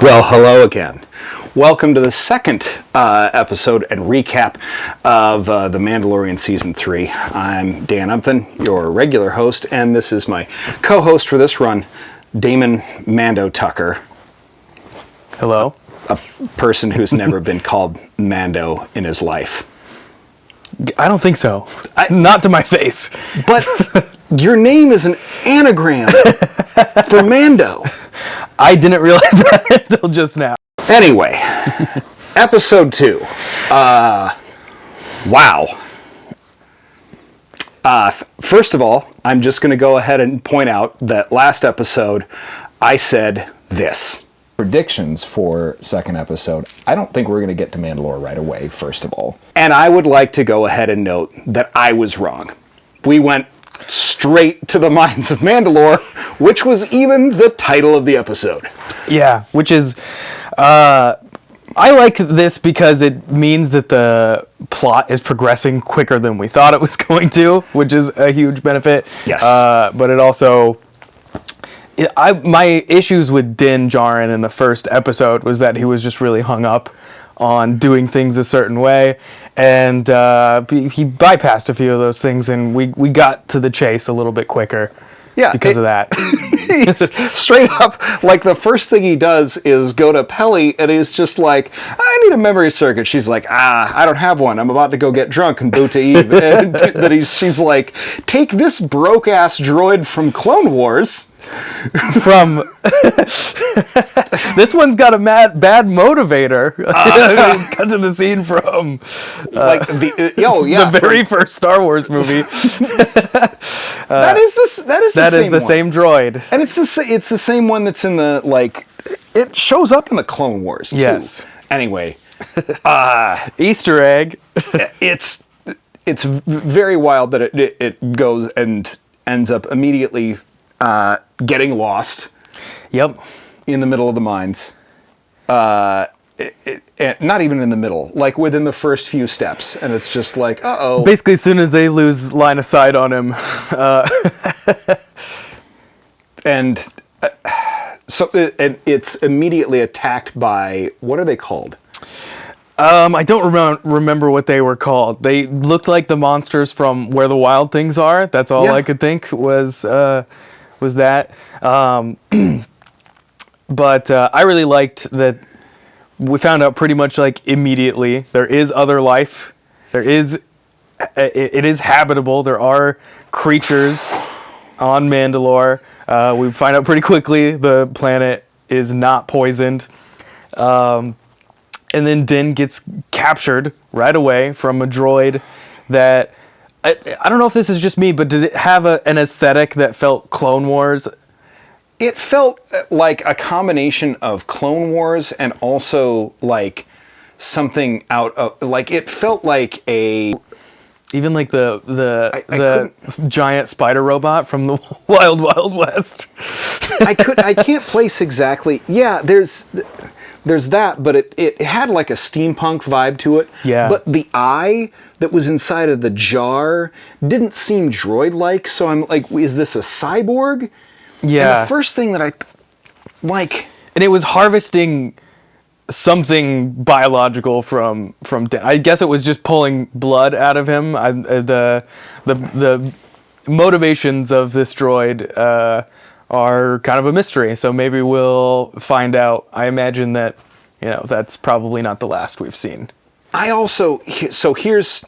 Well, hello again. Welcome to the second episode and recap of The Mandalorian Season 3. I'm Dan Umphin, your regular host, and this is my co-host for this run, Damon Mando Tucker. Hello. A person who's never been called Mando in his life. I don't think so. Not to my face. But your name is an anagram for Mando. I didn't realize that until just now. Anyway, episode 2. Wow. First of all, I'm just going to go ahead and point out that last episode, I said this. Predictions for second episode. I don't think we're going to get to Mandalore right away, first of all. And I would like to go ahead and note that I was wrong. We went straight to the Mines of Mandalore, which was even the title of the episode. Yeah, which is... I like this because it means that the plot is progressing quicker than we thought it was going to, which is a huge benefit. Yes. But it also... my issues with Din Djarin in the first episode was that he was just really hung up on doing things a certain way, and he bypassed a few of those things, and we got to the chase a little bit quicker because of that. Straight up, like, the first thing he does is go to Peli, and he's just like, I need a memory circuit. She's like, I don't have one. I'm about to go get drunk and boot to Eve. And then she's like, take this broke-ass droid from Clone Wars. This one's got a bad motivator. Cut to the scene from the very first Star Wars movie. That is the same droid, and it's the same one that's in the, like, it shows up in the Clone Wars too. Yes. Anyway, Easter egg. It's very wild that it goes and ends up immediately getting lost. Yep. In the middle of the mines. Not even in the middle, like within the first few steps, and it's just like, uh-oh. Basically, as soon as they lose line of sight on him. And so it's immediately attacked by, what are they called? I don't remember what they were called. They looked like the monsters from Where the Wild Things Are. That's all I could think was that. But I really liked that we found out pretty much like immediately there is other life. It is habitable. There are creatures on Mandalore. We find out pretty quickly the planet is not poisoned. And then Din gets captured right away from a droid that... I don't know if this is just me, but did it have an aesthetic that felt Clone Wars? It felt like a combination of Clone Wars and also like something out of, like, it felt like a... Even like the giant spider robot from the Wild Wild West. I can't place exactly. Yeah, there's that, but it had like a steampunk vibe to it. Yeah. But the eye that was inside of the jar didn't seem droid-like, so I'm like, is this a cyborg? Yeah. And the first thing that I, like... And it was harvesting something biological from Dan. I guess it was just pulling blood out of him. The motivations of this droid are kind of a mystery, so maybe we'll find out. I imagine that, that's probably not the last we've seen. So here's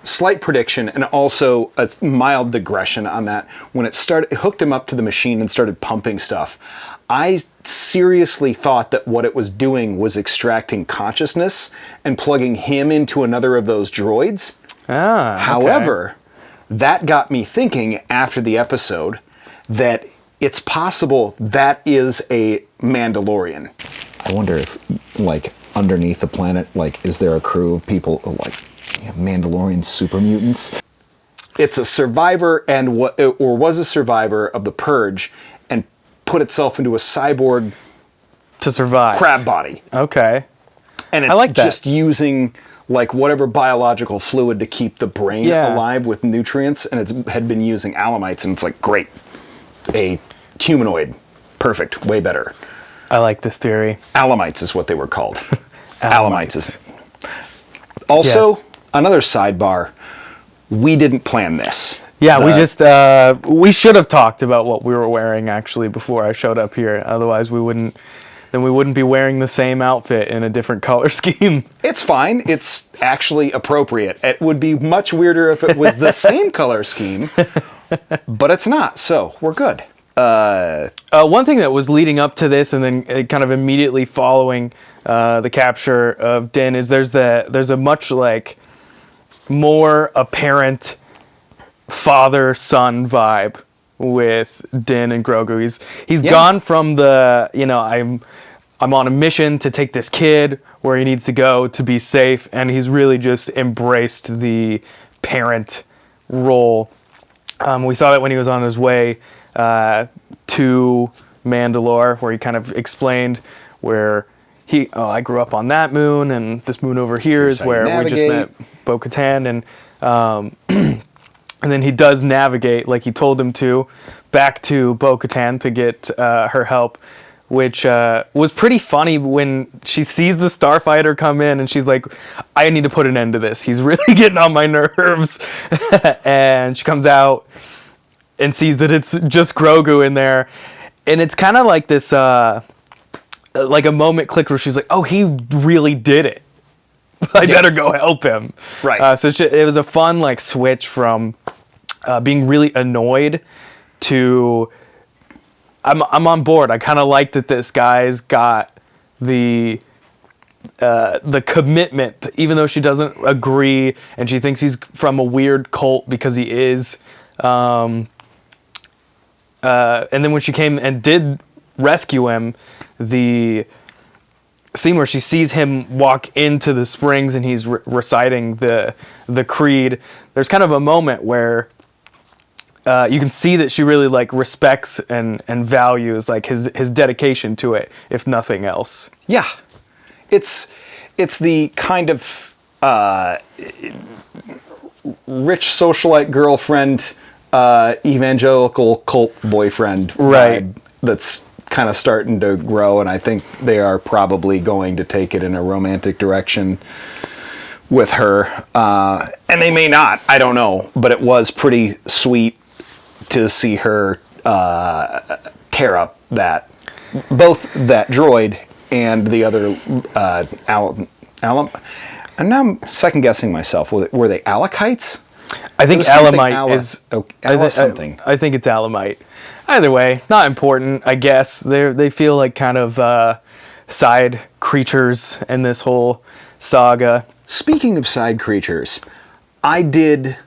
slight prediction and also a mild digression on that. When it hooked him up to the machine and started pumping stuff, I seriously thought that what it was doing was extracting consciousness and plugging him into another of those droids. Okay. However, that got me thinking after the episode that it's possible that is a Mandalorian. I wonder if, like, underneath the planet, like, is there a crew of people, like, Mandalorian super mutants? It's a survivor was a survivor of the Purge and put itself into a cyborg to survive crab body. Okay. And it's just using like whatever biological fluid to keep the brain alive with nutrients, and it had been using alamites, and it's like, great, a humanoid, perfect, way better. I like this theory. Alamites is what they were called. Alamites. Also, Yes. another sidebar. We didn't plan this. Yeah, we should have talked about what we were wearing actually before I showed up here. Otherwise, we wouldn't be wearing the same outfit in a different color scheme. It's fine. It's actually appropriate. It would be much weirder if it was the same color scheme, but it's not. So we're good. One thing that was leading up to this and then kind of immediately following the capture of Din is there's a much like more apparent father-son vibe with Din and Grogu. He's gone from the, I'm on a mission to take this kid where he needs to go to be safe, and he's really just embraced the parent role. We saw that when he was on his way to Mandalore, where he kind of explained where I grew up on that moon, and this moon over here is where we just met Bo-Katan, and then he does navigate like he told him to back to Bo-Katan to get her help, which was pretty funny when she sees the starfighter come in and she's like, I need to put an end to this. He's really getting on my nerves. And she comes out and sees that it's just Grogu in there. And it's kind of like this, like a moment click where she's like, oh, he really did it. I better go help him. Right. So it was a fun like switch from being really annoyed to I'm on board. I kind of like that this guy's got the commitment, even though she doesn't agree and she thinks he's from a weird cult because he is. And then when she came and did rescue him, the scene where she sees him walk into the springs and he's reciting the creed, there's kind of a moment where you can see that she really like respects and values like his dedication to it, if nothing else. Yeah, it's the kind of rich socialite girlfriend, evangelical cult boyfriend vibe that's kind of starting to grow, and I think they are probably going to take it in a romantic direction with her, and they may not. I don't know, but it was pretty sweet to see her tear up both that droid and the other and now I'm second guessing myself. Were they Alakites? I think Alamite is something. I think it's Alamite. Either way, not important. I guess they feel like kind of side creatures in this whole saga. Speaking of side creatures, I did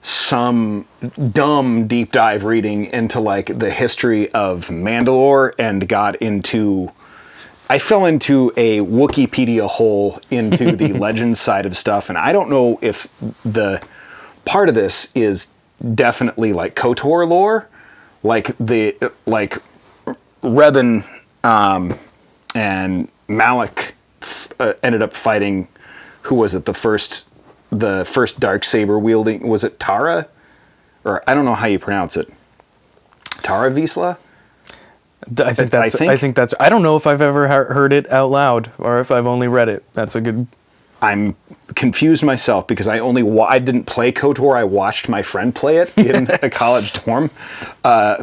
some dumb deep dive reading into like the history of Mandalore and I fell into a Wikipedia hole into the Legends side of stuff, and I don't know if the part of this is definitely like KOTOR lore, like Revan and Malak ended up fighting. Who was it? The first Darksaber wielding, was it Tara? Or I don't know how you pronounce it. Tara Vizsla? I think that's I don't know if I've ever heard it out loud or if I've only read it. That's a good. I'm confused myself because I didn't play KOTOR. I watched my friend play it in a college dorm,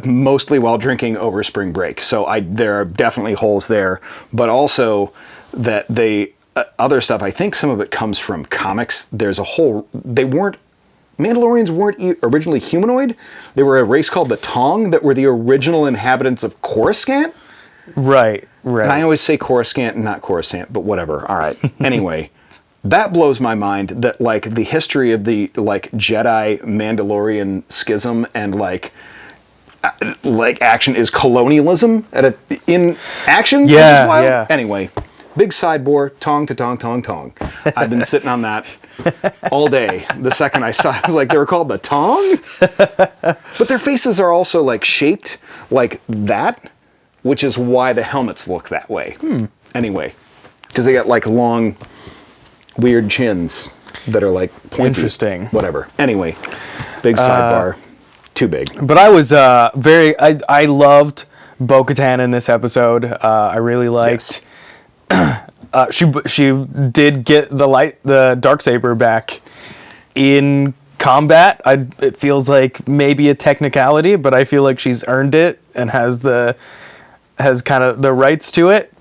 mostly while drinking over spring break. So there are definitely holes there, but also that other stuff, I think some of it comes from comics. There's Mandalorians weren't originally humanoid. They were a race called the Tong that were the original inhabitants of Coruscant. Right. And I always say Coruscant and not Coruscant, but whatever. All right. Anyway, that blows my mind that like the history of the like Jedi Mandalorian schism and like action is colonialism in action. Yeah. Anyway. Big sideboard, tong to tong, tong, tong. I've been sitting on that all day. The second I saw it, I was like, they were called the Tong? But their faces are also like shaped like that, which is why the helmets look that way. Anyway, because they got like long, weird chins that are like pointy. Interesting. Whatever. Anyway, big sidebar. Too big. But I was I loved Bo-Katan in this episode. I really liked. She did get the Darksaber back in combat. It feels like maybe a technicality, but I feel like she's earned it and has kind of the rights to it.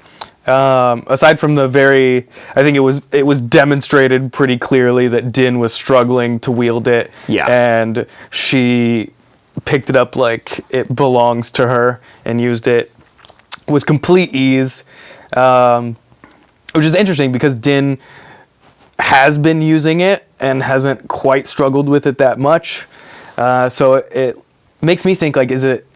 Aside from I think it was demonstrated pretty clearly that Din was struggling to wield it. Yeah. And she picked it up like it belongs to her and used it with complete ease. Which is interesting because Din has been using it and hasn't quite struggled with it that much. So it makes me think, like, is it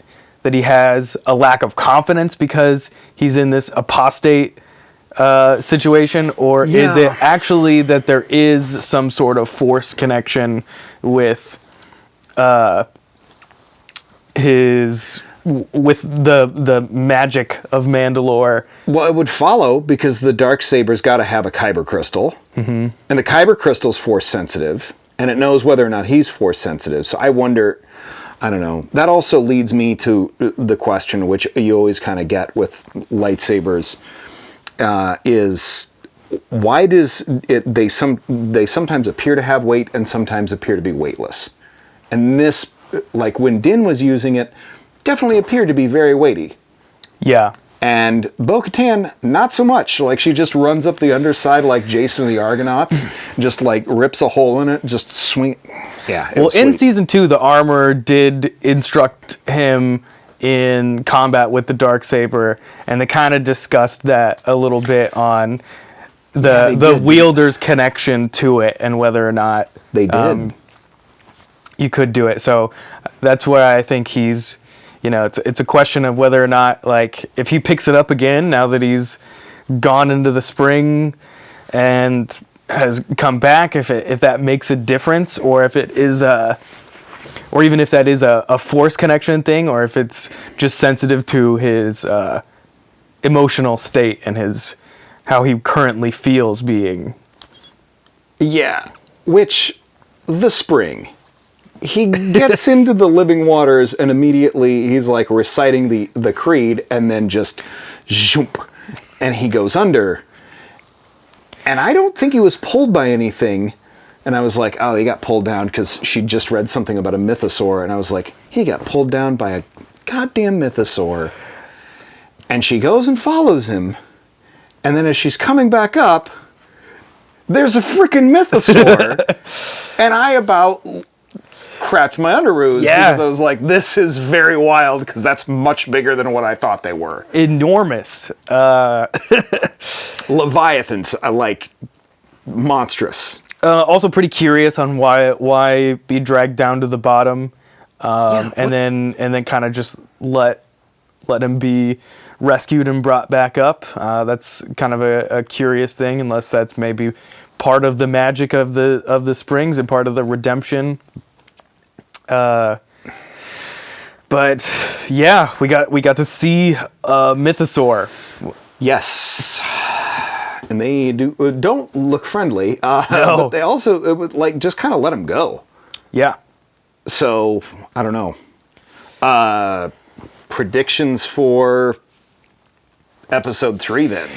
that he has a lack of confidence because he's in this apostate situation, or is it actually that there is some sort of force connection with the magic of Mandalore? Well, it would follow because the Darksaber's got to have a kyber crystal, and the kyber crystal's force sensitive, and it knows whether or not he's force sensitive. So I wonder, I don't know. That also leads me to the question, which you always kind of get with lightsabers, is why does they sometimes appear to have weight and sometimes appear to be weightless? And this, like when Din was using it, definitely appeared to be very weighty. Yeah. And Bo-Katan, not so much. Like, she just runs up the underside like Jason of the Argonauts, just like rips a hole in it, just swing. Yeah. Well, in season 2, the armor did instruct him in combat with the Darksaber, and they kind of discussed that a little bit on the wielder's connection to it and whether or not they did. You could do it. So that's where I think he's, it's a question of whether or not, like, if he picks it up again now that he's gone into the spring and has come back, if that makes a difference, or if it is or even if that is a force connection thing, or if it's just sensitive to his emotional state and how he currently feels being. Yeah, which the spring. He gets into the living waters and immediately he's like reciting the creed, and then just zoomp, and he goes under. And I don't think he was pulled by anything. And I was like, oh, he got pulled down because she just read something about a mythosaur. And I was like, he got pulled down by a goddamn mythosaur. And she goes and follows him. And then as she's coming back up, there's a freaking mythosaur. And I about crapped my underoos because I was like, this is very wild because that's much bigger than what I thought they were. Enormous. Leviathans, like monstrous. Also pretty curious on why be dragged down to the bottom, and then kind of just let him be rescued and brought back up. That's kind of a curious thing, unless that's maybe part of the magic of the springs and part of the redemption. But yeah, we got to see mythosaur. Yes. And they don't look friendly, No. But they also would like just kind of let him go. Yeah. So I don't know. Predictions for episode 3 then.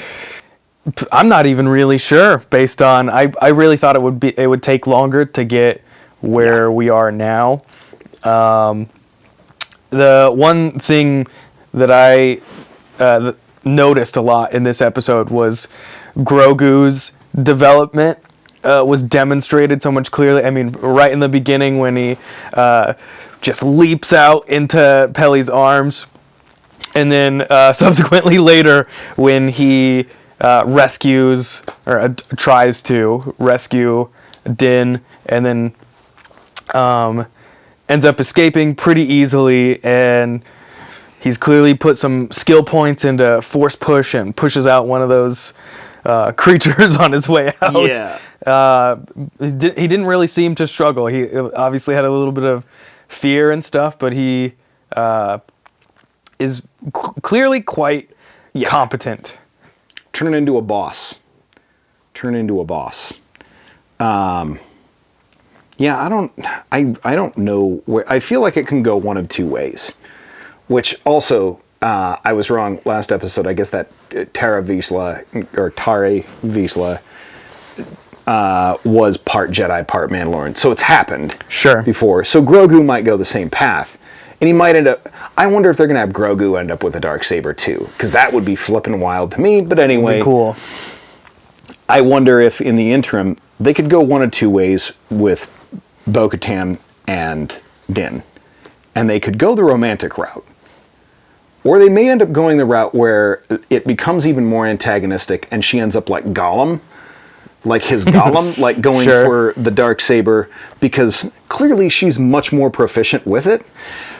I'm not even really sure. Based on I really thought it would take longer to get where we are now. The one thing that I noticed a lot in this episode was Grogu's development was demonstrated so much clearly. I mean, right in the beginning when he just leaps out into Peli's arms, and then subsequently later when he rescues or tries to rescue Din, and then ends up escaping pretty easily, and he's clearly put some skill points into force push and pushes out one of those creatures on his way out. Yeah. He didn't really seem to struggle. He obviously had a little bit of fear and stuff, but he is clearly quite competent. Turn into a boss. Yeah, I don't know where. I feel like it can go one of two ways, which also I was wrong last episode. I guess that Tara Vizsla or Tare Vizsla was part Jedi, part Mandalorian. So it's happened before. So Grogu might go the same path. And he might end up... I wonder if they're going to have Grogu end up with a Darksaber too. Because that would be flipping wild to me. But anyway... Cool. I wonder if in the interim, they could go one of two ways with Bo-Katan and Din. And they could go the romantic route. Or they may end up going the route where it becomes even more antagonistic and she ends up like Gollum. Like his Gollum, like going for the Darksaber, because clearly she's much more proficient with it.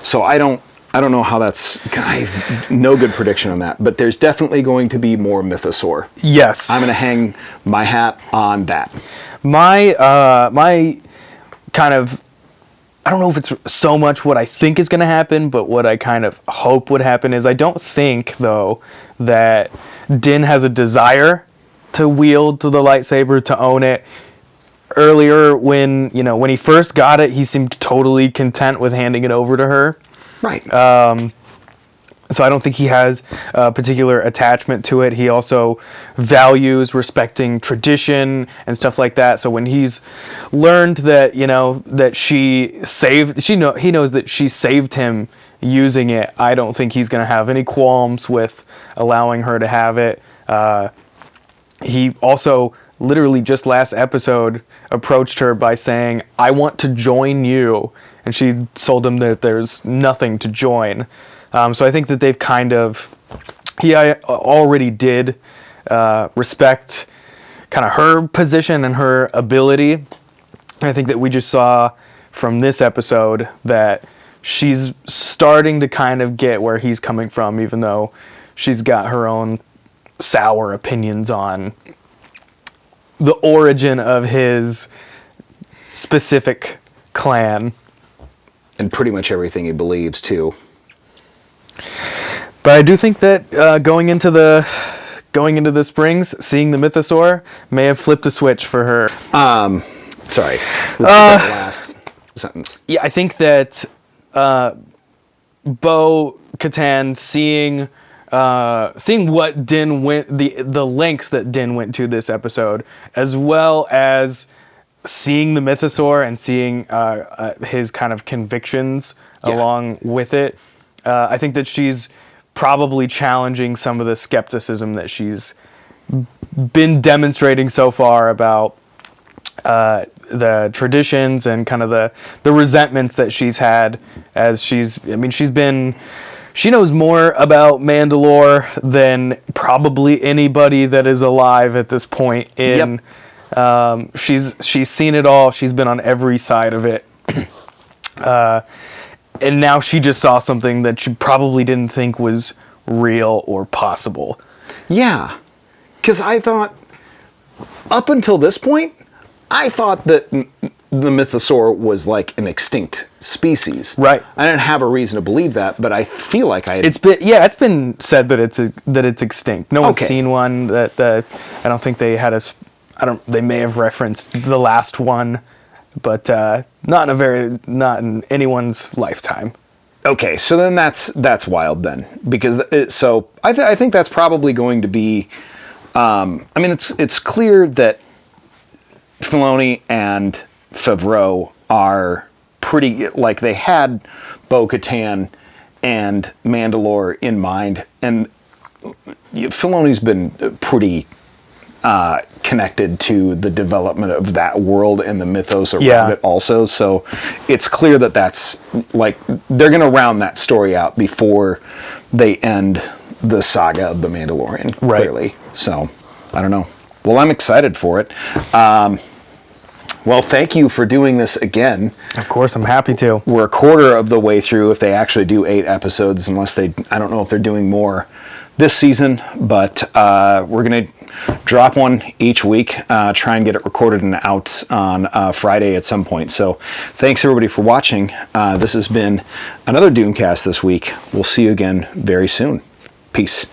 So I don't know how that's... I have no good prediction on that. But there's definitely going to be more mythosaur. Yes. I'm going to hang my hat on that. My kind of... I don't know if it's so much what I think is going to happen, but what I kind of hope would happen is I don't think, though, that Din has a desire to wield the lightsaber, to own it. Earlier, when he first got it, he seemed totally content with handing it over to her. Right. So I don't think he has a particular attachment to it. He also values respecting tradition and stuff like that. So when he's learned that, that he knows that she saved him using it, I don't think he's going to have any qualms with allowing her to have it. He also literally just last episode approached her by saying, "I want to join you." And she told him that there's nothing to join. So I think that they've he already did respect kind of her position and her ability. And I think that we just saw from this episode that she's starting to kind of get where he's coming from, even though she's got her own sour opinions on the origin of his specific clan. And pretty much everything he believes, too. But I do think that going into the springs, seeing the mythosaur may have flipped a switch for her. Sorry. Repeat that last sentence. Yeah, I think that Bo-Katan seeing what Din went, the lengths that Din went to this episode, as well as seeing the mythosaur and seeing his kind of convictions along with it. I think that she's probably challenging some of the skepticism that she's been demonstrating so far about the traditions and kind of the resentments that she's had as she knows more about Mandalore than probably anybody that is alive at this point in. She's seen it all. She's been on every side of it. And now she just saw something that she probably didn't think was real or possible. Yeah. Because I thought, up until this point, I thought that the mythosaur was like an extinct species. Right. I didn't have a reason to believe that, but I feel like I had... It's been said that it's extinct. No one's seen one. I don't think they had they may have referenced the last one, but not in anyone's lifetime. Okay, so then that's wild then, because I think that's probably going to be. It's clear that Filoni and Favreau are pretty, like, they had Bo-Katan and Mandalore in mind, and Filoni's been pretty connected to the development of that world and the mythos around it also. So it's clear that that's, like, they're going to round that story out before they end the saga of the Mandalorian, clearly. So, I don't know. Well, I'm excited for it. Well, thank you for doing this again. Of course, I'm happy to. We're a quarter of the way through if they actually do 8 episodes, unless I don't know if they're doing more this season, but we're going to drop one each week, try and get it recorded and out on Friday at some point. So thanks everybody for watching. This has been another Doomcast this week. We'll see you again very soon. Peace.